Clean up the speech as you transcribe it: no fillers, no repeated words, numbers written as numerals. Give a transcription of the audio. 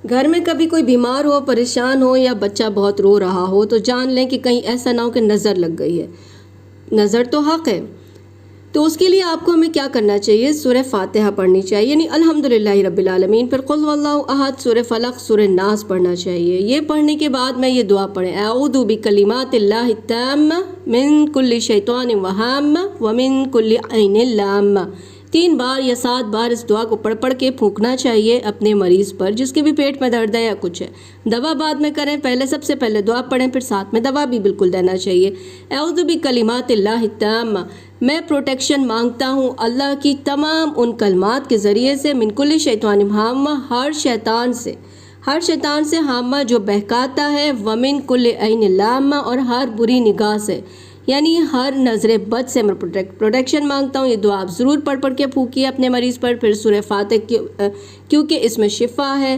घर में कभी कोई बीमार हो, परेशान हो या बच्चा बहुत रो रहा हो तो जान लें कि कहीं ऐसा ना हो कि नज़र लग गई है। नज़र तो हक़ है, तो उसके लिए आपको हमें क्या करना चाहिए, सूरह फातिहा पढ़नी चाहिए, यानी अल्हम्दुलिल्लाहि रब्बिल आलमीन, फिर कुल वल्लाहु अहद, सूरह फलक, सूरह नास पढ़ना चाहिए। ये पढ़ने के बाद मैं ये दुआ पढ़ें, अऊज़ु बिकलिमातिल्लाहि ताम्मा मिन कुल्लि शैतानिन व हाम्मा व मिन कुल्लि ऐनिन लाम्मा। 3 बार या 7 बार इस दुआ को पढ़ पढ़ के फूंकना चाहिए अपने मरीज़ पर जिसके भी पेट में दर्द है या कुछ है। दवा बाद में करें, पहले सबसे पहले दुआ पढ़ें, फिर साथ में दवा भी बिल्कुल देना चाहिए। अऊज़ु बिकलिमातिल्लाहि ताम्मा, मैं प्रोटेक्शन मांगता हूँ अल्लाह की तमाम उन कलमात के ज़रिए से, मिन कुल्लि शैतानिन हाम्मा, हर शैतान से, हाम्मा जो बहकाता है, वमिन कुल्लि ऐनिन लाम्मा, और हर बुरी निगाह से, यानी हर नज़र बद से मैं प्रोटेक्शन मांगता हूँ। ये दुआ आप ज़रूर पढ़ पढ़ के फूकिए अपने मरीज़ पर। फिर सूरह फातिहा क्योंकि इसमें शिफा है।